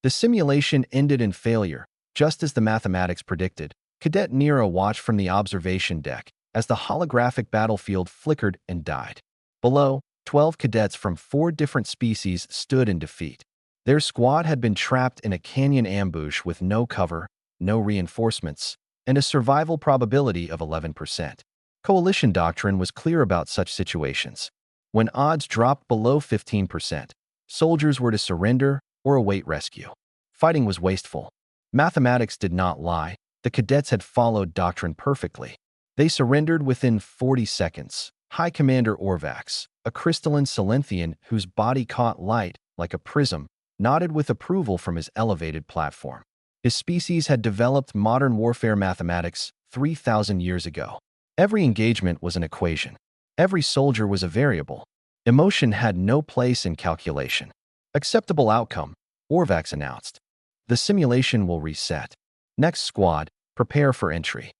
The simulation ended in failure, just as the mathematics predicted. Cadet Nero watched from the observation deck as the holographic battlefield flickered and died. Below, 12 cadets from 4 different species stood in defeat. Their squad had been trapped in a canyon ambush with no cover, no reinforcements, and a survival probability of 11%. Coalition doctrine was clear about such situations. When odds dropped below 15%, soldiers were to surrender or await rescue. Fighting was wasteful. Mathematics did not lie. The cadets had followed doctrine perfectly. They surrendered within 40 seconds. High Commander Orvax, a crystalline Silenthian whose body caught light like a prism, nodded with approval from his elevated platform. His species had developed modern warfare mathematics 3,000 years ago. Every engagement was an equation. Every soldier was a variable. Emotion had no place in calculation. Acceptable outcome, Orvax announced. The simulation will reset. Next squad, prepare for entry.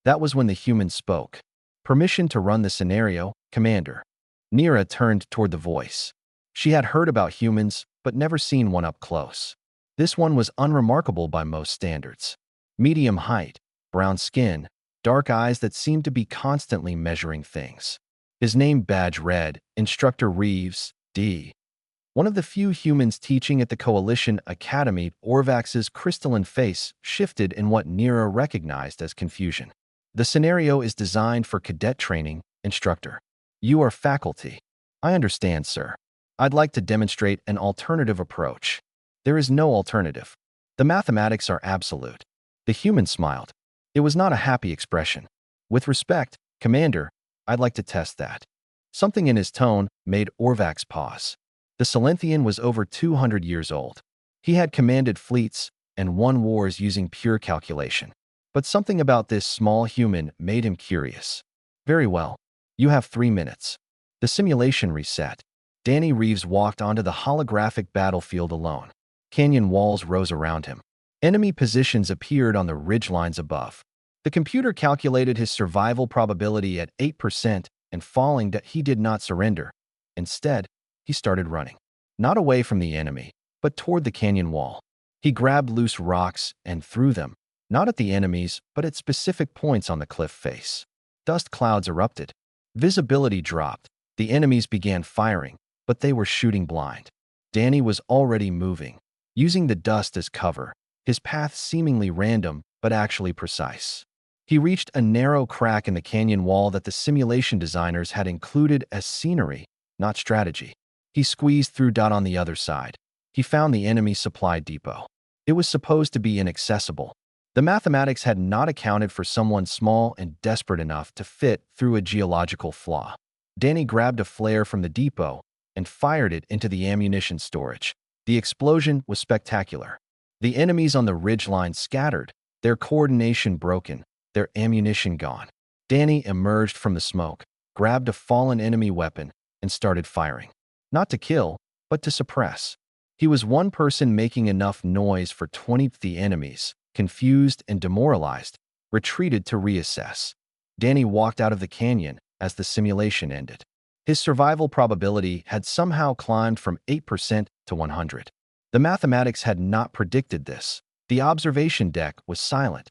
That was when the human spoke. Permission to run the scenario, Commander. Nira turned toward the voice. She had heard about humans, but never seen one up close. This one was unremarkable by most standards. Medium height, brown skin, dark eyes that seemed to be constantly measuring things. His name badge read, Instructor Reeves, D. One of the few humans teaching at the Coalition Academy. Orvax's crystalline face shifted in what Nira recognized as confusion. The scenario is designed for cadet training, Instructor. You are faculty. I understand, sir. I'd like to demonstrate an alternative approach. There is no alternative. The mathematics are absolute. The human smiled. It was not a happy expression. With respect, Commander, I'd like to test that. Something in his tone made Orvax pause. The Silenthian was over 200 years old. He had commanded fleets and won wars using pure calculation. But something about this small human made him curious. Very well. You have 3 minutes. The simulation reset. Danny Reeves walked onto the holographic battlefield alone. Canyon walls rose around him. Enemy positions appeared on the ridgelines above. The computer calculated his survival probability at 8% and falling that he did not surrender. Instead, he started running. Not away from the enemy, but toward the canyon wall. He grabbed loose rocks and threw them, not at the enemies, but at specific points on the cliff face. Dust clouds erupted. Visibility dropped. The enemies began firing, but they were shooting blind. Danny was already moving, using the dust as cover, his path seemingly random, but actually precise. He reached a narrow crack in the canyon wall that the simulation designers had included as scenery, not strategy. He squeezed through. On the other side, he found the enemy supply depot. It was supposed to be inaccessible. The mathematics had not accounted for someone small and desperate enough to fit through a geological flaw. Danny grabbed a flare from the depot and fired it into the ammunition storage. The explosion was spectacular. The enemies on the ridgeline scattered, their coordination broken, their ammunition gone. Danny emerged from the smoke, grabbed a fallen enemy weapon, and started firing. Not to kill, but to suppress. He was one person making enough noise for 20. The enemies, confused and demoralized, retreated to reassess. Danny walked out of the canyon as the simulation ended. His survival probability had somehow climbed from 8% to 100. The mathematics had not predicted this. The observation deck was silent.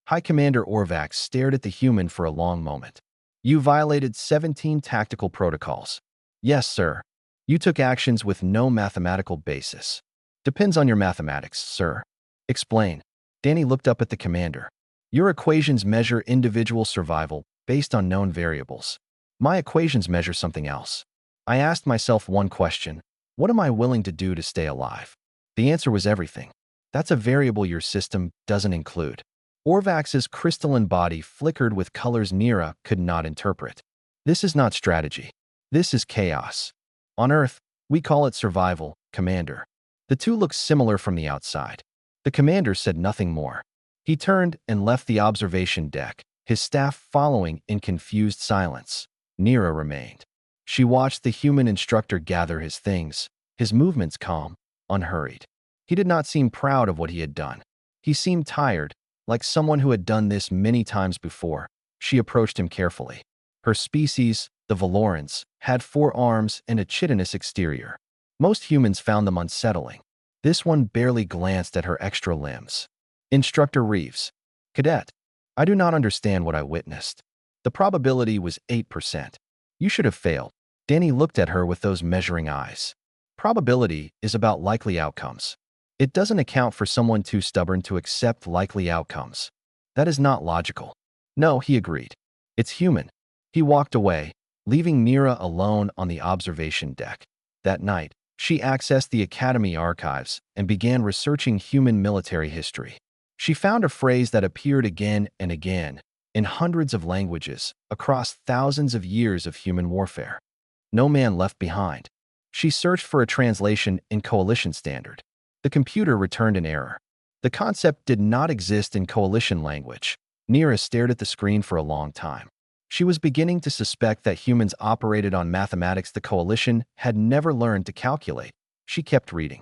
High Commander Orvax stared at the human for a long moment. You violated 17 tactical protocols. Yes, sir. You took actions with no mathematical basis. Depends on your mathematics, sir. Explain. Danny looked up at the commander. Your equations measure individual survival based on known variables. My equations measure something else. I asked myself one question. What am I willing to do to stay alive? The answer was everything. That's a variable your system doesn't include. Orvax's crystalline body flickered with colors Nira could not interpret. This is not strategy. This is chaos. On Earth, we call it survival, Commander. The two looked similar from the outside. The commander said nothing more. He turned and left the observation deck, his staff following in confused silence. Nira remained. She watched the human instructor gather his things, his movements calm, unhurried. He did not seem proud of what he had done. He seemed tired, like someone who had done this many times before. She approached him carefully. Her species, the Valorans, had 4 arms and a chitinous exterior. Most humans found them unsettling. This one barely glanced at her extra limbs. Instructor Reeves. Cadet, I do not understand what I witnessed. The probability was 8%. You should have failed. Danny looked at her with those measuring eyes. Probability is about likely outcomes. It doesn't account for someone too stubborn to accept likely outcomes. That is not logical. No, he agreed. It's human. He walked away, leaving Nira alone on the observation deck. That night, she accessed the Academy archives and began researching human military history. She found a phrase that appeared again and again in hundreds of languages across thousands of years of human warfare. No man left behind. She searched for a translation in Coalition Standard. The computer returned an error. The concept did not exist in Coalition language. Nira stared at the screen for a long time. She was beginning to suspect that humans operated on mathematics the Coalition had never learned to calculate. She kept reading.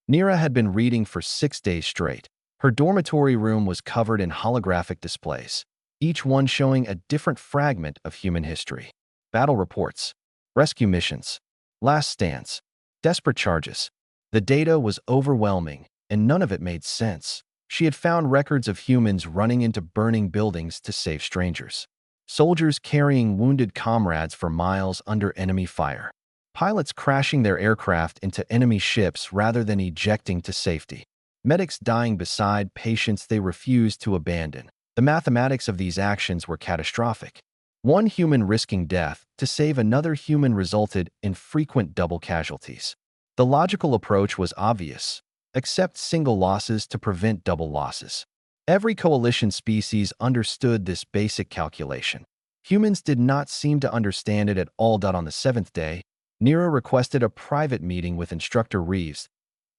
Nira had been reading for 6 days straight. Her dormitory room was covered in holographic displays, each one showing a different fragment of human history. Battle reports, rescue missions, last stands, desperate charges. The data was overwhelming, and none of it made sense. She had found records of humans running into burning buildings to save strangers. Soldiers carrying wounded comrades for miles under enemy fire. Pilots crashing their aircraft into enemy ships rather than ejecting to safety. Medics dying beside patients they refused to abandon. The mathematics of these actions were catastrophic. One human risking death to save another human resulted in frequent double casualties. The logical approach was obvious. Accept single losses to prevent double losses. Every Coalition species understood this basic calculation. Humans did not seem to understand it at all. On the 7th day, Nira requested a private meeting with Instructor Reeves.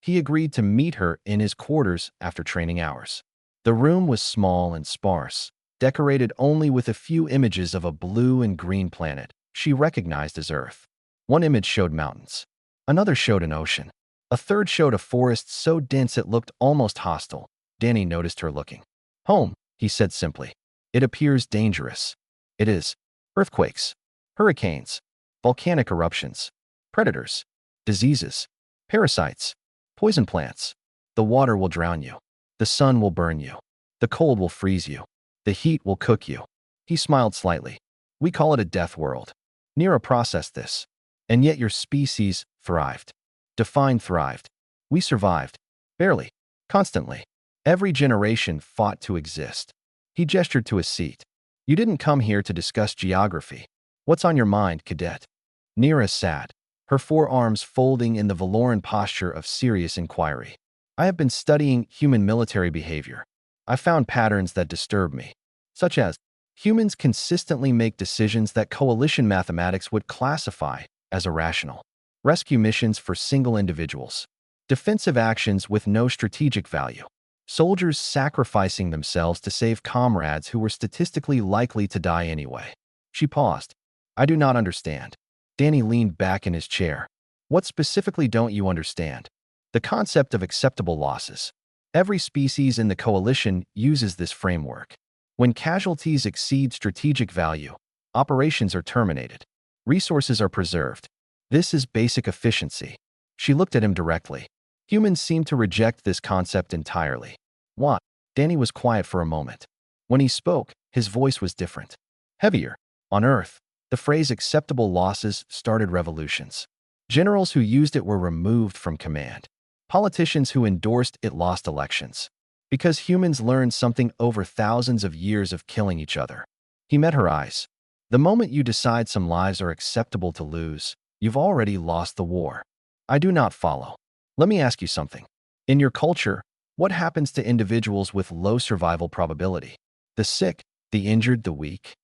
He agreed to meet her in his quarters after training hours. The room was small and sparse, decorated only with a few images of a blue and green planet she recognized as Earth. One image showed mountains. Another showed an ocean. A third showed a forest so dense it looked almost hostile. Danny noticed her looking. Home, he said simply. It appears dangerous. It is. Earthquakes, hurricanes, volcanic eruptions, predators, diseases, parasites, poison plants. The water will drown you. The sun will burn you. The cold will freeze you. The heat will cook you. He smiled slightly. We call it a death world. Nira processed this. And yet your species thrived. Define thrived. We survived. Barely. Constantly. Every generation fought to exist. He gestured to his seat. You didn't come here to discuss geography. What's on your mind, Cadet? Nira sat, her forearms folding in the Valoran posture of serious inquiry. I have been studying human military behavior. I found patterns that disturb me, such as humans consistently make decisions that Coalition mathematics would classify as irrational. Rescue missions for single individuals. Defensive actions with no strategic value. Soldiers sacrificing themselves to save comrades who were statistically likely to die anyway. She paused. I do not understand. Danny leaned back in his chair. What specifically don't you understand? The concept of acceptable losses. Every species in the Coalition uses this framework. When casualties exceed strategic value, operations are terminated. Resources are preserved. This is basic efficiency. She looked at him directly. Humans seem to reject this concept entirely. What? Danny was quiet for a moment. When he spoke, his voice was different. Heavier. On Earth, the phrase acceptable losses started revolutions. Generals who used it were removed from command. Politicians who endorsed it lost elections. Because humans learned something over thousands of years of killing each other. He met her eyes. The moment you decide some lives are acceptable to lose, you've already lost the war. I do not follow. Let me ask you something. In your culture, what happens to individuals with low survival probability? The sick, the injured, the weak?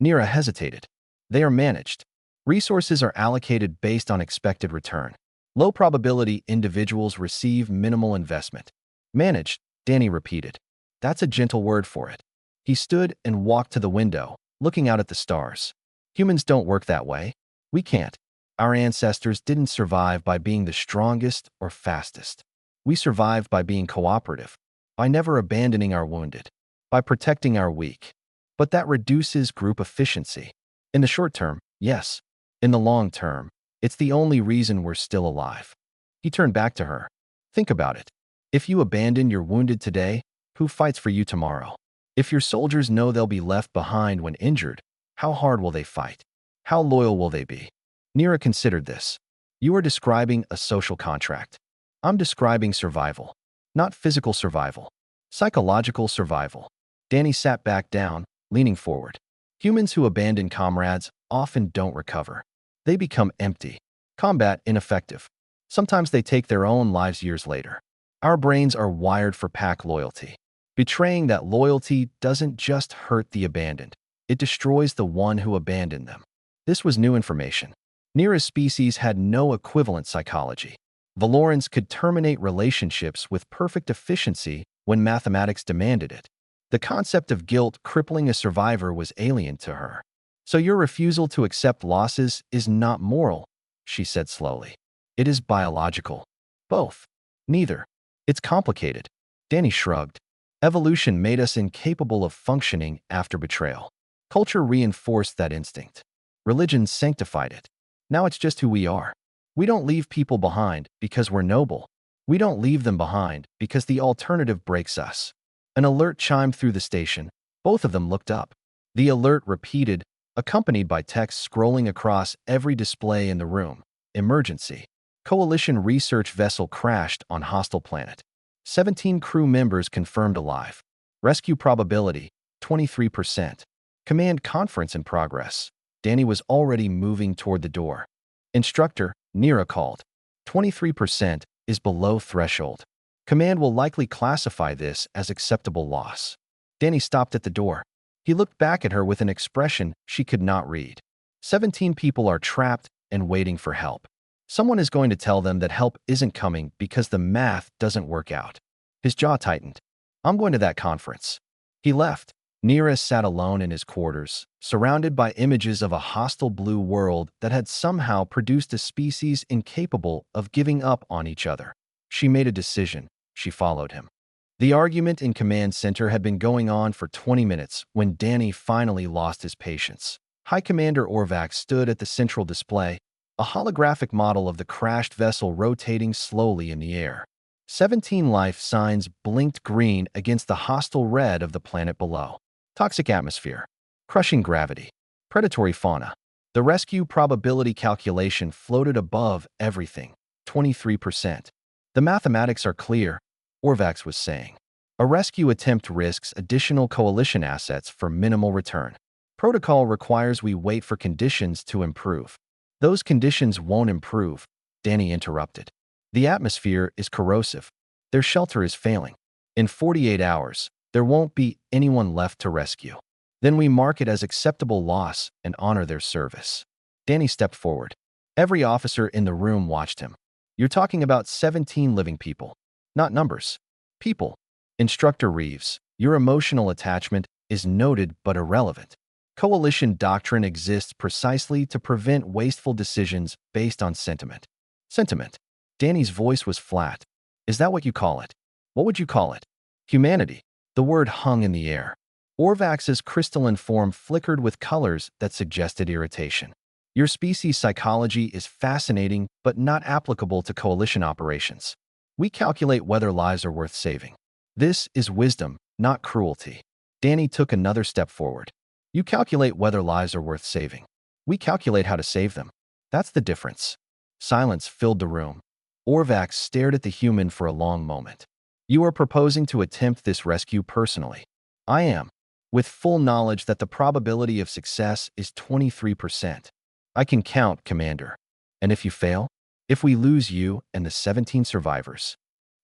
Nira hesitated. They are managed. Resources are allocated based on expected return. Low probability individuals receive minimal investment. Managed, Danny repeated. That's a gentle word for it. He stood and walked to the window, looking out at the stars. Humans don't work that way. We can't. Our ancestors didn't survive by being the strongest or fastest. We survived by being cooperative, by never abandoning our wounded, by protecting our weak. But that reduces group efficiency. In the short term, yes. In the long term, it's the only reason we're still alive. He turned back to her. Think about it. If you abandon your wounded today, who fights for you tomorrow? If your soldiers know they'll be left behind when injured, how hard will they fight? How loyal will they be? Nira considered this. You are describing a social contract. I'm describing survival. Not physical survival. Psychological survival. Danny sat back down, leaning forward. Humans who abandon comrades often don't recover. They become empty. Combat ineffective. Sometimes they take their own lives years later. Our brains are wired for pack loyalty. Betraying that loyalty doesn't just hurt the abandoned. It destroys the one who abandoned them. This was new information. Nira's species had no equivalent psychology. Valorans could terminate relationships with perfect efficiency when mathematics demanded it. The concept of guilt crippling a survivor was alien to her. So your refusal to accept losses is not moral, she said slowly. It is biological. Both. Neither. It's complicated. Danny shrugged. Evolution made us incapable of functioning after betrayal. Culture reinforced that instinct. Religion sanctified it. Now it's just who we are. We don't leave people behind because we're noble. We don't leave them behind because the alternative breaks us. An alert chimed through the station. Both of them looked up. The alert repeated, accompanied by text scrolling across every display in the room. Emergency. Coalition research vessel crashed on hostile planet. 17 crew members confirmed alive. Rescue probability, 23%. Command conference in progress. Danny was already moving toward the door. Instructor, Nira called. 23% is below threshold. Command will likely classify this as acceptable loss. Danny stopped at the door. He looked back at her with an expression she could not read. 17 people are trapped and waiting for help. Someone is going to tell them that help isn't coming because the math doesn't work out. His jaw tightened. I'm going to that conference. He left. Nira sat alone in his quarters, surrounded by images of a hostile blue world that had somehow produced a species incapable of giving up on each other. She made a decision. She followed him. The argument in command center had been going on for 20 minutes when Danny finally lost his patience. High Commander Orvax stood at the central display, a holographic model of the crashed vessel rotating slowly in the air. 17 life signs blinked green against the hostile red of the planet below. Toxic atmosphere, crushing gravity, predatory fauna. The rescue probability calculation floated above everything, 23%. The mathematics are clear, Orvax was saying. A rescue attempt risks additional coalition assets for minimal return. Protocol requires we wait for conditions to improve. Those conditions won't improve, Danny interrupted. The atmosphere is corrosive. Their shelter is failing. In 48 hours, there won't be anyone left to rescue. Then we mark it as acceptable loss and honor their service. Danny stepped forward. Every officer in the room watched him. You're talking about 17 living people, not numbers. People. Instructor Reeves, your emotional attachment is noted but irrelevant. Coalition doctrine exists precisely to prevent wasteful decisions based on sentiment. Sentiment. Danny's voice was flat. Is that what you call it? What would you call it? Humanity. The word hung in the air. Orvax's crystalline form flickered with colors that suggested irritation. Your species' psychology is fascinating but not applicable to coalition operations. We calculate whether lives are worth saving. This is wisdom, not cruelty. Danny took another step forward. You calculate whether lives are worth saving. We calculate how to save them. That's the difference. Silence filled the room. Orvax stared at the human for a long moment. You are proposing to attempt this rescue personally. I am, with full knowledge that the probability of success is 23%. I can count, Commander. And if you fail? If we lose you and the 17 survivors?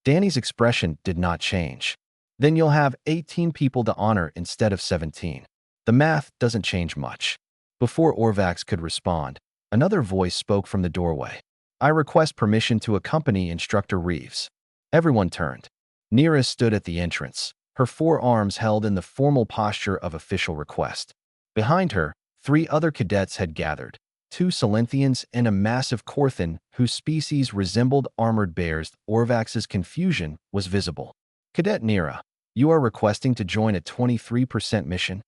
Danny's expression did not change. Then you'll have 18 people to honor instead of 17. The math doesn't change much. Before Orvax could respond, another voice spoke from the doorway. I request permission to accompany Instructor Reeves. Everyone turned. Nira stood at the entrance, her forearms held in the formal posture of official request. Behind her, 3 other cadets had gathered, 2 Silenthians and a massive Korthan whose species resembled armored bears. Orvax's confusion was visible. Cadet Nira, you are requesting to join a 23% mission?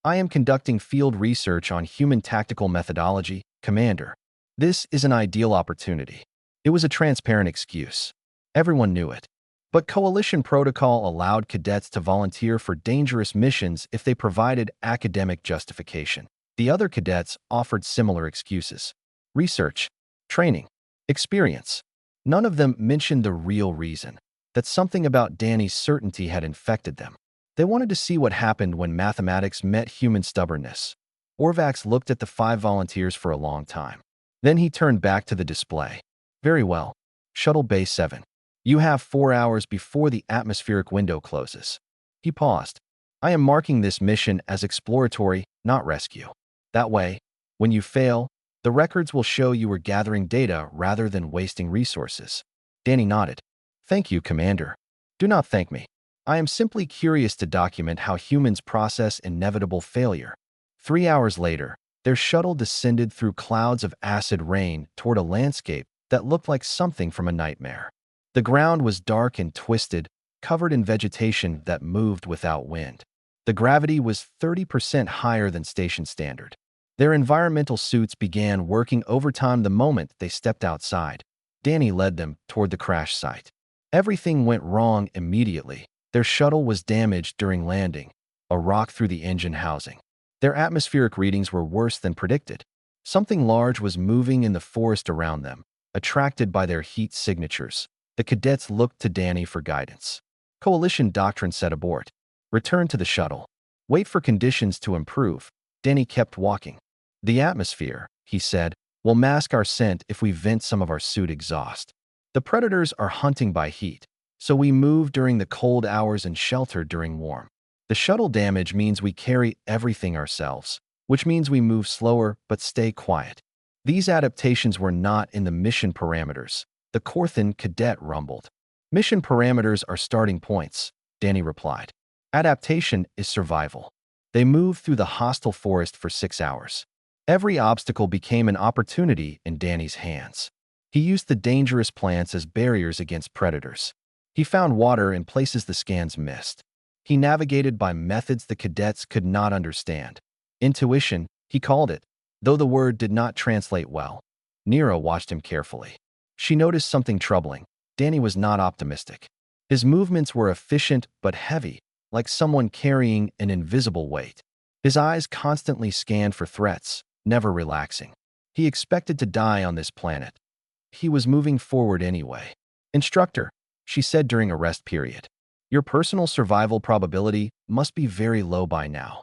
I am conducting field research on human tactical methodology, Commander. This is an ideal opportunity. It was a transparent excuse. Everyone knew it. But coalition protocol allowed cadets to volunteer for dangerous missions if they provided academic justification. The other cadets offered similar excuses: research, training, experience. None of them mentioned the real reason, that something about Danny's certainty had infected them. They wanted to see what happened when mathematics met human stubbornness. Orvax looked at the 5 volunteers for a long time. Then he turned back to the display. Very well. Shuttle Bay 7. You have 4 hours before the atmospheric window closes. He paused. I am marking this mission as exploratory, not rescue. That way, when you fail, the records will show you were gathering data rather than wasting resources. Danny nodded. Thank you, Commander. Do not thank me. I am simply curious to document how humans process inevitable failure. 3 hours later, their shuttle descended through clouds of acid rain toward a landscape that looked like something from a nightmare. The ground was dark and twisted, covered in vegetation that moved without wind. The gravity was 30% higher than station standard. Their environmental suits began working overtime the moment they stepped outside. Danny led them toward the crash site. Everything went wrong immediately. Their shuttle was damaged during landing, a rock through the engine housing. Their atmospheric readings were worse than predicted. Something large was moving in the forest around them, attracted by their heat signatures. The cadets looked to Danny for guidance. Coalition doctrine said abort. Return to the shuttle. Wait for conditions to improve. Danny kept walking. The atmosphere, he said, will mask our scent if we vent some of our suit exhaust. The predators are hunting by heat, so we move during the cold hours and shelter during warm. The shuttle damage means we carry everything ourselves, which means we move slower but stay quiet. These adaptations were not in the mission parameters. The Corthan cadet rumbled. Mission parameters are starting points, Danny replied. Adaptation is survival. They moved through the hostile forest for 6 hours. Every obstacle became an opportunity in Danny's hands. He used the dangerous plants as barriers against predators. He found water in places the scans missed. He navigated by methods the cadets could not understand. Intuition, he called it, though the word did not translate well. Nero watched him carefully. She noticed something troubling. Danny was not optimistic. His movements were efficient but heavy, like someone carrying an invisible weight. His eyes constantly scanned for threats, never relaxing. He expected to die on this planet. He was moving forward anyway. Instructor, she said during a rest period, your personal survival probability must be very low by now.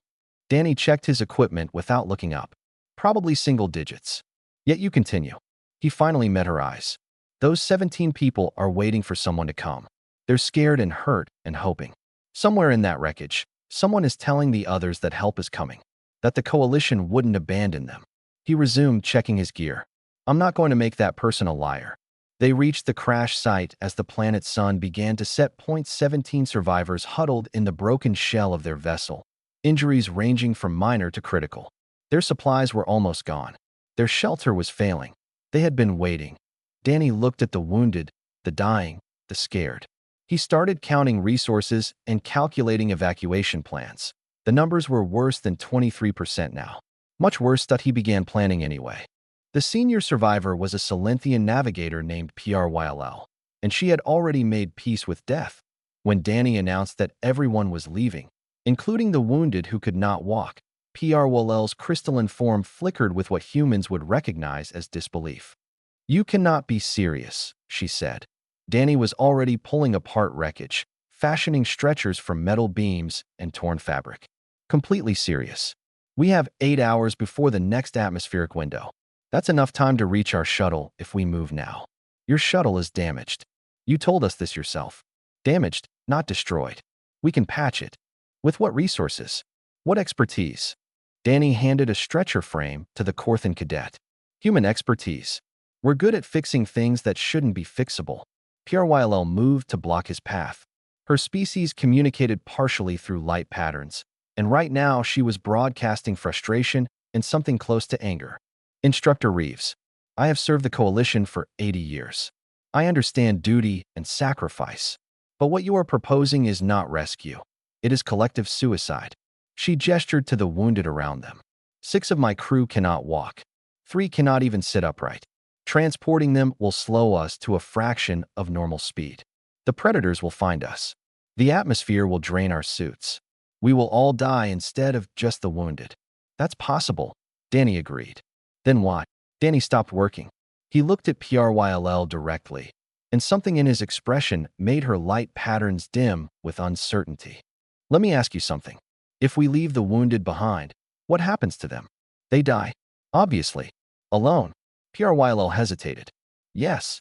Danny checked his equipment without looking up. Probably single digits. Yet you continue. He finally met her eyes. Those 17 people are waiting for someone to come. They're scared and hurt and hoping. Somewhere in that wreckage, someone is telling the others that help is coming, that the coalition wouldn't abandon them. He resumed checking his gear. I'm not going to make that person a liar. They reached the crash site as the planet's sun began to set. 17 survivors huddled in the broken shell of their vessel, injuries ranging from minor to critical. Their supplies were almost gone. Their shelter was failing. They had been waiting. Danny looked at the wounded, the dying, the scared. He started counting resources and calculating evacuation plans. The numbers were worse than 23% now. Much worse that he began planning anyway. The senior survivor was a Silenthian navigator named Pryll, and she had already made peace with death. When Danny announced that everyone was leaving, including the wounded who could not walk, Pryll's crystalline form flickered with what humans would recognize as disbelief. You cannot be serious, she said. Danny was already pulling apart wreckage, fashioning stretchers from metal beams and torn fabric. Completely serious. We have 8 hours before the next atmospheric window. That's enough time to reach our shuttle if we move now. Your shuttle is damaged. You told us this yourself. Damaged, not destroyed. We can patch it. With what resources? What expertise? Danny handed a stretcher frame to the Corthan cadet. Human expertise. We're good at fixing things that shouldn't be fixable. Pryll moved to block his path. Her species communicated partially through light patterns, and right now she was broadcasting frustration and something close to anger. Instructor Reeves, I have served the Coalition for 80 years. I understand duty and sacrifice. But what you are proposing is not rescue. It is collective suicide. She gestured to the wounded around them. 6 of my crew cannot walk. 3 cannot even sit upright. Transporting them will slow us to a fraction of normal speed. The predators will find us. The atmosphere will drain our suits. We will all die instead of just the wounded. That's possible, Danny agreed. Then what? Danny stopped working. He looked at PRYLL directly, and something in his expression made her light patterns dim with uncertainty. Let me ask you something. If we leave the wounded behind, what happens to them? They die. Obviously. Alone. PRYLL hesitated. Yes.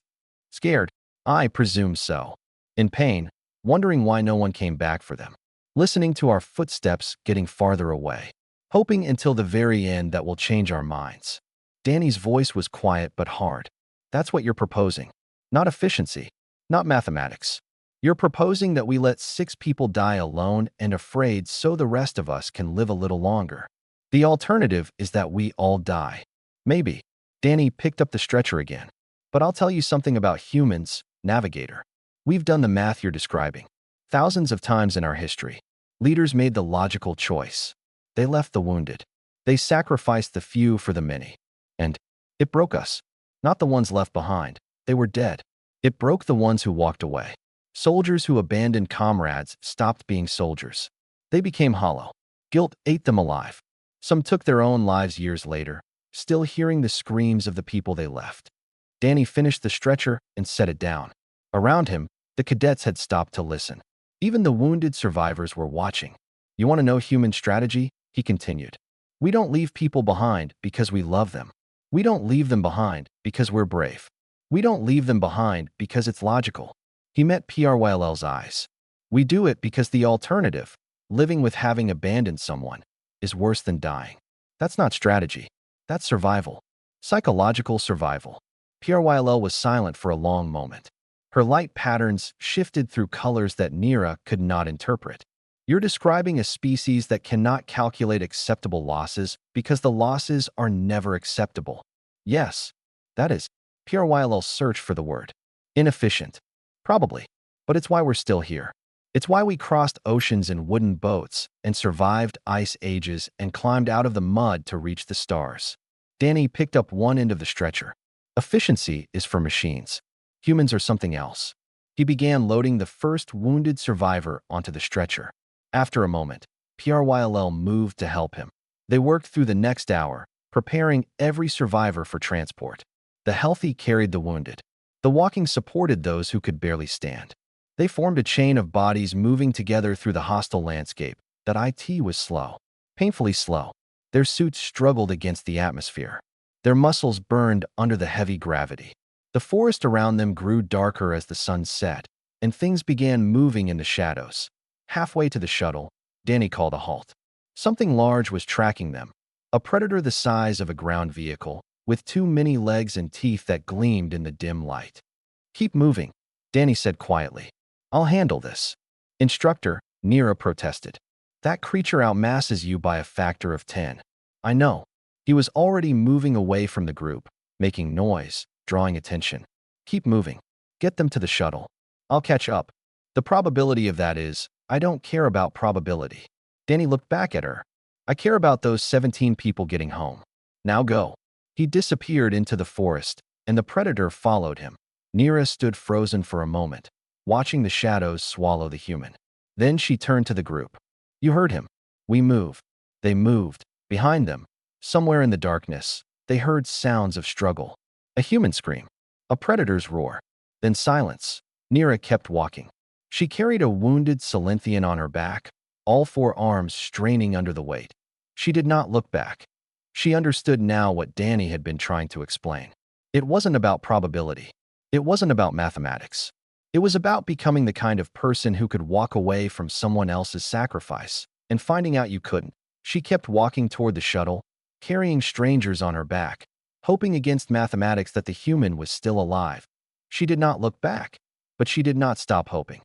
Scared. I presume so. In pain, wondering why no one came back for them. Listening to our footsteps getting farther away. Hoping until the very end that will change our minds. Danny's voice was quiet but hard. That's what you're proposing. Not efficiency. Not mathematics. You're proposing that we let 6 people die alone and afraid so the rest of us can live a little longer. The alternative is that we all die. Maybe. Danny picked up the stretcher again. But I'll tell you something about humans, Navigator. We've done the math you're describing. Thousands of times in our history, leaders made the logical choice. They left the wounded. They sacrificed the few for the many. And it broke us. Not the ones left behind. They were dead. It broke the ones who walked away. Soldiers who abandoned comrades stopped being soldiers. They became hollow. Guilt ate them alive. Some took their own lives years later, still hearing the screams of the people they left. Danny finished the stretcher and set it down. Around him, the cadets had stopped to listen. Even the wounded survivors were watching. You want to know human strategy? He continued. We don't leave people behind because we love them. We don't leave them behind because we're brave. We don't leave them behind because it's logical. He met PRYLL's eyes. We do it because the alternative, living with having abandoned someone, is worse than dying. That's not strategy. That's survival. Psychological survival. PRYLL was silent for a long moment. Her light patterns shifted through colors that Nira could not interpret. You're describing a species that cannot calculate acceptable losses because the losses are never acceptable. Yes, that is. PRYLL searched for the word. Inefficient. Probably. But it's why we're still here. It's why we crossed oceans in wooden boats and survived ice ages and climbed out of the mud to reach the stars. Danny picked up one end of the stretcher. Efficiency is for machines. Humans are something else. He began loading the first wounded survivor onto the stretcher. After a moment, PRYLL moved to help him. They worked through the next hour, preparing every survivor for transport. The healthy carried the wounded. The walking supported those who could barely stand. They formed a chain of bodies moving together through the hostile landscape. That IT was slow. Painfully slow. Their suits struggled against the atmosphere. Their muscles burned under the heavy gravity. The forest around them grew darker as the sun set, and things began moving in the shadows. Halfway to the shuttle, Danny called a halt. Something large was tracking them. A predator the size of a ground vehicle, with 2 many legs and teeth that gleamed in the dim light. Keep moving, Danny said quietly. I'll handle this. Instructor, Nira protested. That creature outmasses you by a factor of 10. I know. He was already moving away from the group, making noise, drawing attention. Keep moving. Get them to the shuttle. I'll catch up. The probability of that is, I don't care about probability. Danny looked back at her. I care about those 17 people getting home. Now go. He disappeared into the forest, and the predator followed him. Nira stood frozen for a moment, watching the shadows swallow the human. Then she turned to the group. You heard him. We move. They moved. Behind them, somewhere in the darkness, they heard sounds of struggle. A human scream. A predator's roar. Then silence. Nira kept walking. She carried a wounded Silenthian on her back, all 4 arms straining under the weight. She did not look back. She understood now what Danny had been trying to explain. It wasn't about probability. It wasn't about mathematics. It was about becoming the kind of person who could walk away from someone else's sacrifice and finding out you couldn't. She kept walking toward the shuttle, carrying strangers on her back, hoping against mathematics that the human was still alive. She did not look back, but she did not stop hoping.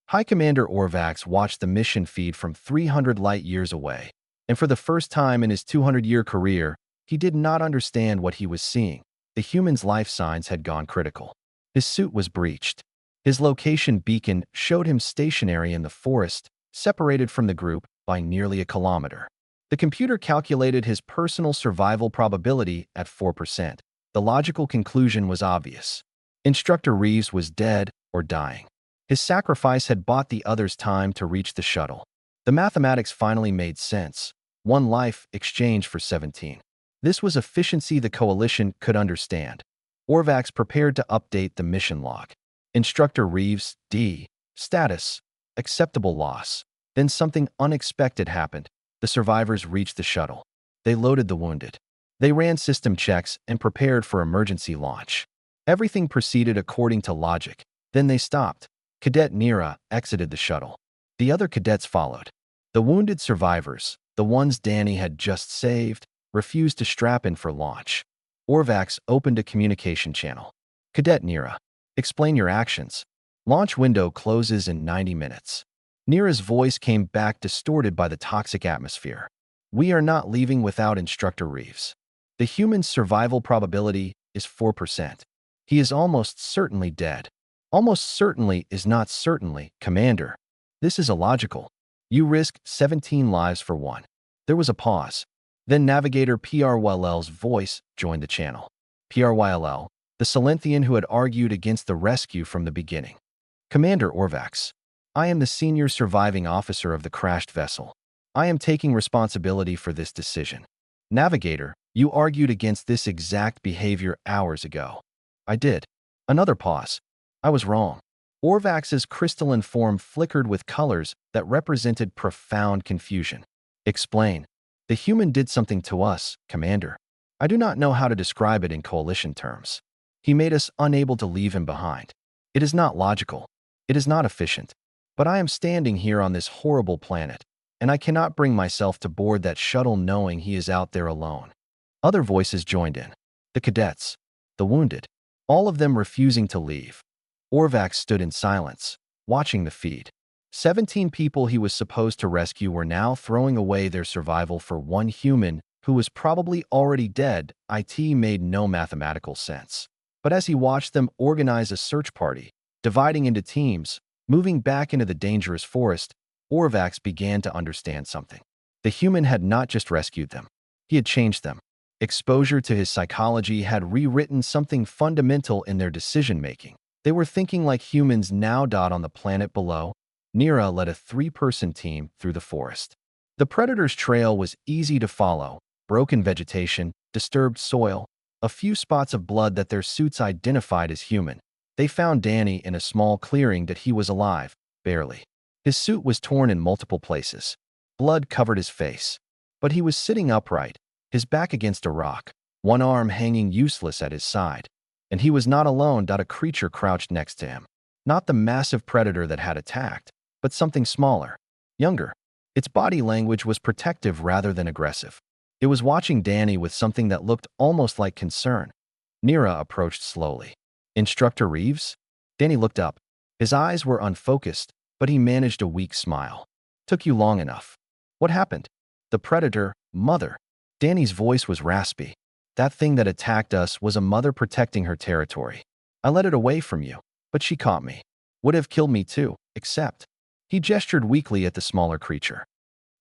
High Commander Orvax watched the mission feed from 300 light years away, and for the first time in his 200-year career, he did not understand what he was seeing. The human's life signs had gone critical. His suit was breached. His location beacon showed him stationary in the forest, separated from the group by nearly a kilometer. The computer calculated his personal survival probability at 4%. The logical conclusion was obvious. Instructor Reeves was dead or dying. His sacrifice had bought the others time to reach the shuttle. The mathematics finally made sense. One life exchanged for 17. This was efficiency the Coalition could understand. Orvax prepared to update the mission log. Instructor Reeves, D. Status. Acceptable loss. Then something unexpected happened. The survivors reached the shuttle. They loaded the wounded. They ran system checks and prepared for emergency launch. Everything proceeded according to logic. Then they stopped. Cadet Nira exited the shuttle. The other cadets followed. The wounded survivors, the ones Danny had just saved, refused to strap in for launch. Orvax opened a communication channel. Cadet Nira, explain your actions. Launch window closes in 90 minutes. Nira's voice came back distorted by the toxic atmosphere. We are not leaving without Instructor Reeves. The human's survival probability is 4%. He is almost certainly dead. Almost certainly is not certainly, Commander. This is illogical. You risk 17 lives for one. There was a pause. Then Navigator PRYLL's voice joined the channel. PRYLL, the Silenthian who had argued against the rescue from the beginning. Commander Orvax, I am the senior surviving officer of the crashed vessel. I am taking responsibility for this decision. Navigator, you argued against this exact behavior hours ago. I did. Another pause. I was wrong. Orvax's crystalline form flickered with colors that represented profound confusion. Explain. The human did something to us, Commander. I do not know how to describe it in Coalition terms. He made us unable to leave him behind. It is not logical. It is not efficient. But I am standing here on this horrible planet, and I cannot bring myself to board that shuttle knowing he is out there alone. Other voices joined in. The cadets. The wounded. All of them refusing to leave. Orvax stood in silence, watching the feed. 17 people he was supposed to rescue were now throwing away their survival for one human who was probably already dead. It made no mathematical sense. But as he watched them organize a search party, dividing into teams, moving back into the dangerous forest, Orvax began to understand something. The human had not just rescued them. He had changed them. Exposure to his psychology had rewritten something fundamental in their decision-making. They were thinking like humans now. On the planet below, Nira led a 3-person team through the forest. The predator's trail was easy to follow. Broken vegetation, disturbed soil, a few spots of blood that their suits identified as human. They found Danny in a small clearing that he was alive, barely. His suit was torn in multiple places. Blood covered his face. But he was sitting upright, his back against a rock, one arm hanging useless at his side. And he was not alone. A creature crouched next to him. Not the massive predator that had attacked, but something smaller, younger. Its body language was protective rather than aggressive. It was watching Danny with something that looked almost like concern. Nira approached slowly. Instructor Reeves? Danny looked up. His eyes were unfocused, but he managed a weak smile. Took you long enough. What happened? The predator, mother. Danny's voice was raspy. That thing that attacked us was a mother protecting her territory. I let it away from you, but she caught me. Would have killed me too, except. He gestured weakly at the smaller creature.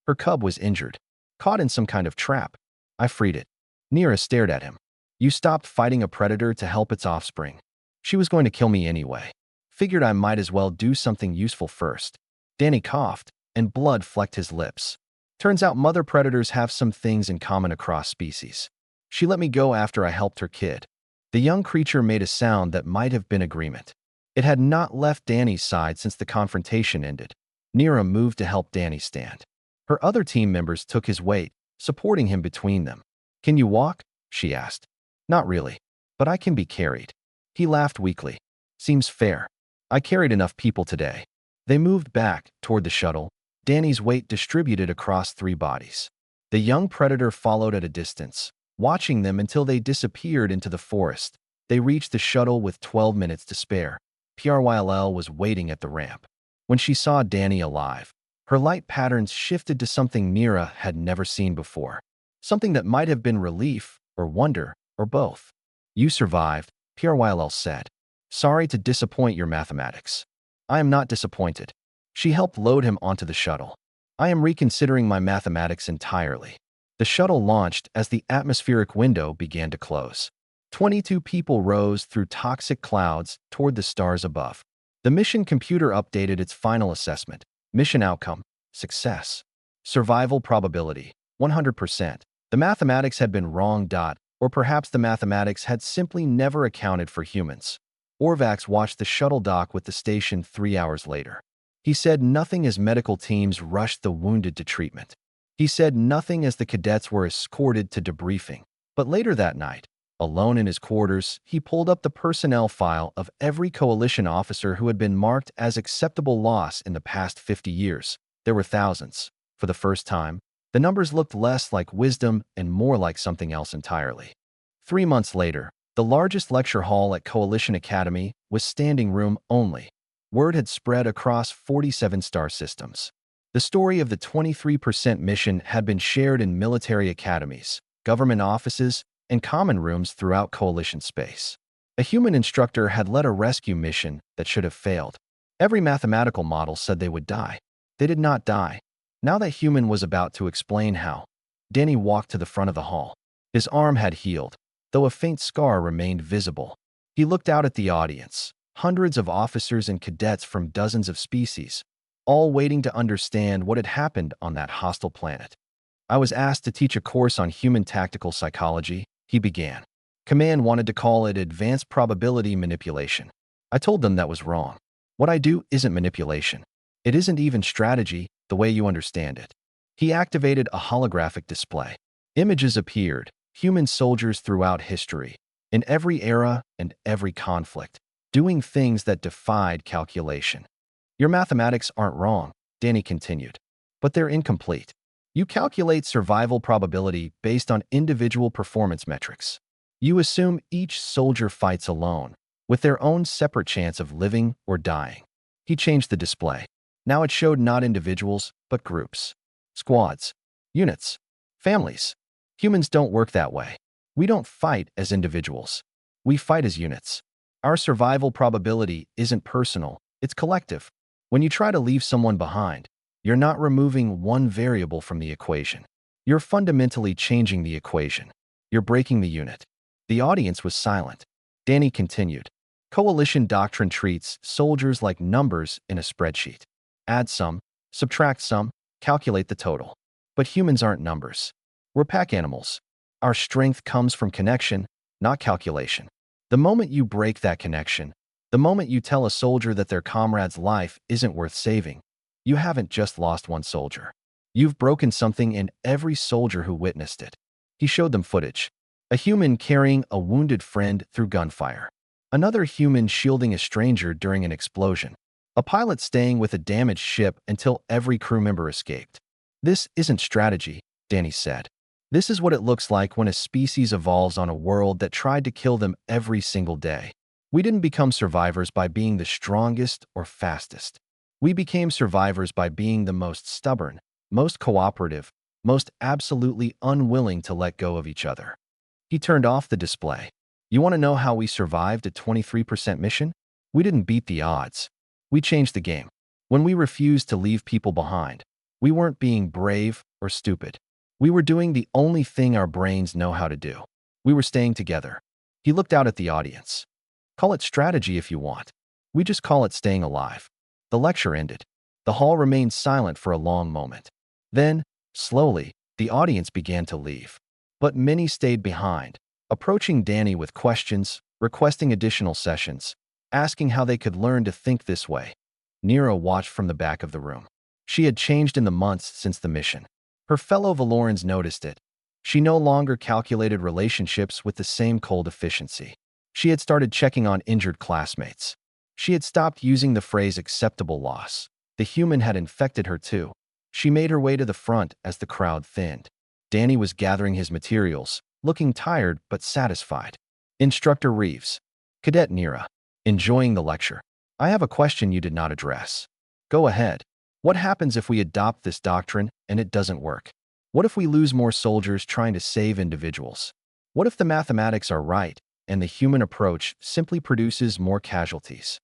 Her cub was injured, caught in some kind of trap. I freed it. Nira stared at him. You stopped fighting a predator to help its offspring. She was going to kill me anyway. Figured I might as well do something useful first. Danny coughed, and blood flecked his lips. Turns out mother predators have some things in common across species. She let me go after I helped her kid. The young creature made a sound that might have been agreement. It had not left Danny's side since the confrontation ended. Nira moved to help Danny stand. Her other team members took his weight, supporting him between them. Can you walk? She asked. Not really, but I can be carried. He laughed weakly. Seems fair. I carried enough people today. They moved back toward the shuttle, Danny's weight distributed across 3 bodies. The young predator followed at a distance, watching them until they disappeared into the forest. They reached the shuttle with 12 minutes to spare. PRYLL was waiting at the ramp. When she saw Danny alive, her light patterns shifted to something Nira had never seen before. Something that might have been relief, or wonder, or both. You survived, PRYLL said. Sorry to disappoint your mathematics. I am not disappointed. She helped load him onto the shuttle. I am reconsidering my mathematics entirely. The shuttle launched as the atmospheric window began to close. 22 people rose through toxic clouds toward the stars above. The mission computer updated its final assessment. Mission outcome: success. Survival probability: 100%. The mathematics had been wrong. Or perhaps the mathematics had simply never accounted for humans. Orvax watched the shuttle dock with the station 3 hours later. He said nothing as medical teams rushed the wounded to treatment. He said nothing as the cadets were escorted to debriefing. But later that night, alone in his quarters, he pulled up the personnel file of every coalition officer who had been marked as acceptable loss in the past 50 years. There were thousands. For the first time, the numbers looked less like wisdom and more like something else entirely. 3 months later, the largest lecture hall at Coalition Academy was standing room only. Word had spread across 47 star systems. The story of the 23% mission had been shared in military academies, government offices, and common rooms throughout Coalition space. A human instructor had led a rescue mission that should have failed. Every mathematical model said they would die. They did not die. Now that human was about to explain how. Danny walked to the front of the hall. His arm had healed, though a faint scar remained visible. He looked out at the audience, hundreds of officers and cadets from dozens of species, all waiting to understand what had happened on that hostile planet. I was asked to teach a course on human tactical psychology, he began. Command wanted to call it advanced probability manipulation. I told them that was wrong. What I do isn't manipulation. It isn't even strategy, the way you understand it. He activated a holographic display. Images appeared, human soldiers throughout history, in every era and every conflict, doing things that defied calculation. Your mathematics aren't wrong, Danny continued, but they're incomplete. You calculate survival probability based on individual performance metrics. You assume each soldier fights alone, with their own separate chance of living or dying. He changed the display. Now it showed not individuals, but groups, squads, units, families. Humans don't work that way. We don't fight as individuals. We fight as units. Our survival probability isn't personal, it's collective. When you try to leave someone behind, you're not removing one variable from the equation. You're fundamentally changing the equation. You're breaking the unit. The audience was silent. Danny continued. Coalition doctrine treats soldiers like numbers in a spreadsheet. Add some, subtract some, calculate the total. But humans aren't numbers. We're pack animals. Our strength comes from connection, not calculation. The moment you break that connection, the moment you tell a soldier that their comrade's life isn't worth saving, you haven't just lost one soldier. You've broken something in every soldier who witnessed it. He showed them footage. A human carrying a wounded friend through gunfire. Another human shielding a stranger during an explosion. A pilot staying with a damaged ship until every crew member escaped. This isn't strategy, Danny said. This is what it looks like when a species evolves on a world that tried to kill them every single day. We didn't become survivors by being the strongest or fastest. We became survivors by being the most stubborn, most cooperative, most absolutely unwilling to let go of each other. He turned off the display. You want to know how we survived a 23% mission? We didn't beat the odds. We changed the game. When we refused to leave people behind, we weren't being brave or stupid. We were doing the only thing our brains know how to do. We were staying together. He looked out at the audience. Call it strategy if you want. We just call it staying alive. The lecture ended. The hall remained silent for a long moment. Then, slowly, the audience began to leave. But many stayed behind, approaching Danny with questions, requesting additional sessions, asking how they could learn to think this way. Nero watched from the back of the room. She had changed in the months since the mission. Her fellow Valorans noticed it. She no longer calculated relationships with the same cold efficiency. She had started checking on injured classmates. She had stopped using the phrase acceptable loss. The human had infected her too. She made her way to the front as the crowd thinned. Danny was gathering his materials, looking tired but satisfied. Instructor Reeves. Cadet Nira. Enjoying the lecture. I have a question you did not address. Go ahead. What happens if we adopt this doctrine and it doesn't work? What if we lose more soldiers trying to save individuals? What if the mathematics are right and the human approach simply produces more casualties?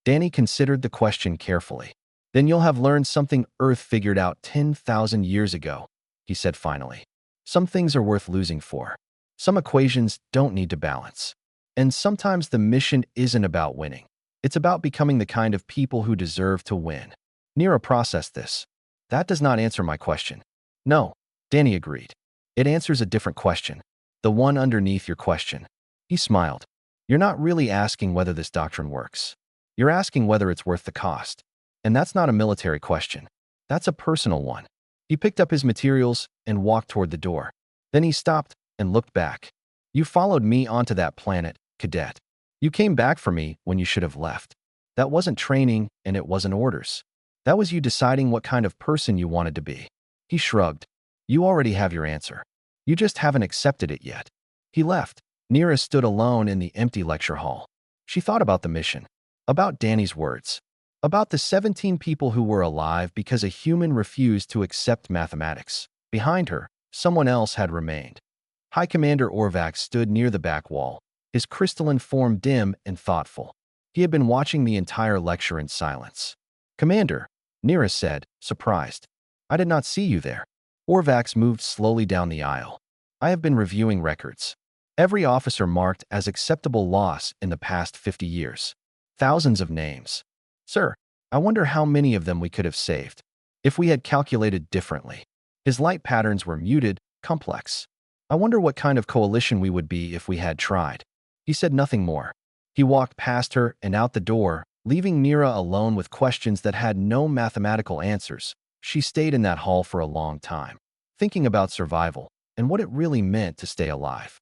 Danny considered the question carefully. Then you'll have learned something Earth figured out 10,000 years ago, he said finally. Some things are worth losing for. Some equations don't need to balance. And sometimes the mission isn't about winning. It's about becoming the kind of people who deserve to win. Nira processed this. That does not answer my question. No, Danny agreed. It answers a different question. The one underneath your question. He smiled. You're not really asking whether this doctrine works. You're asking whether it's worth the cost. And that's not a military question. That's a personal one. He picked up his materials and walked toward the door. Then he stopped and looked back. You followed me onto that planet, cadet. You came back for me when you should have left. That wasn't training and it wasn't orders. That was you deciding what kind of person you wanted to be. He shrugged. You already have your answer. You just haven't accepted it yet. He left. Nira stood alone in the empty lecture hall. She thought about the mission, about Danny's words, about the 17 people who were alive because a human refused to accept mathematics. Behind her, someone else had remained. High Commander Orvax stood near the back wall, his crystalline form dim and thoughtful. He had been watching the entire lecture in silence. Commander, Nira said, surprised. I did not see you there. Orvax moved slowly down the aisle. I have been reviewing records. Every officer marked as acceptable loss in the past 50 years. Thousands of names. Sir, I wonder how many of them we could have saved if we had calculated differently. His light patterns were muted, complex. I wonder what kind of coalition we would be if we had tried. He said nothing more. He walked past her and out the door, leaving Nira alone with questions that had no mathematical answers. She stayed in that hall for a long time, thinking about survival and what it really meant to stay alive.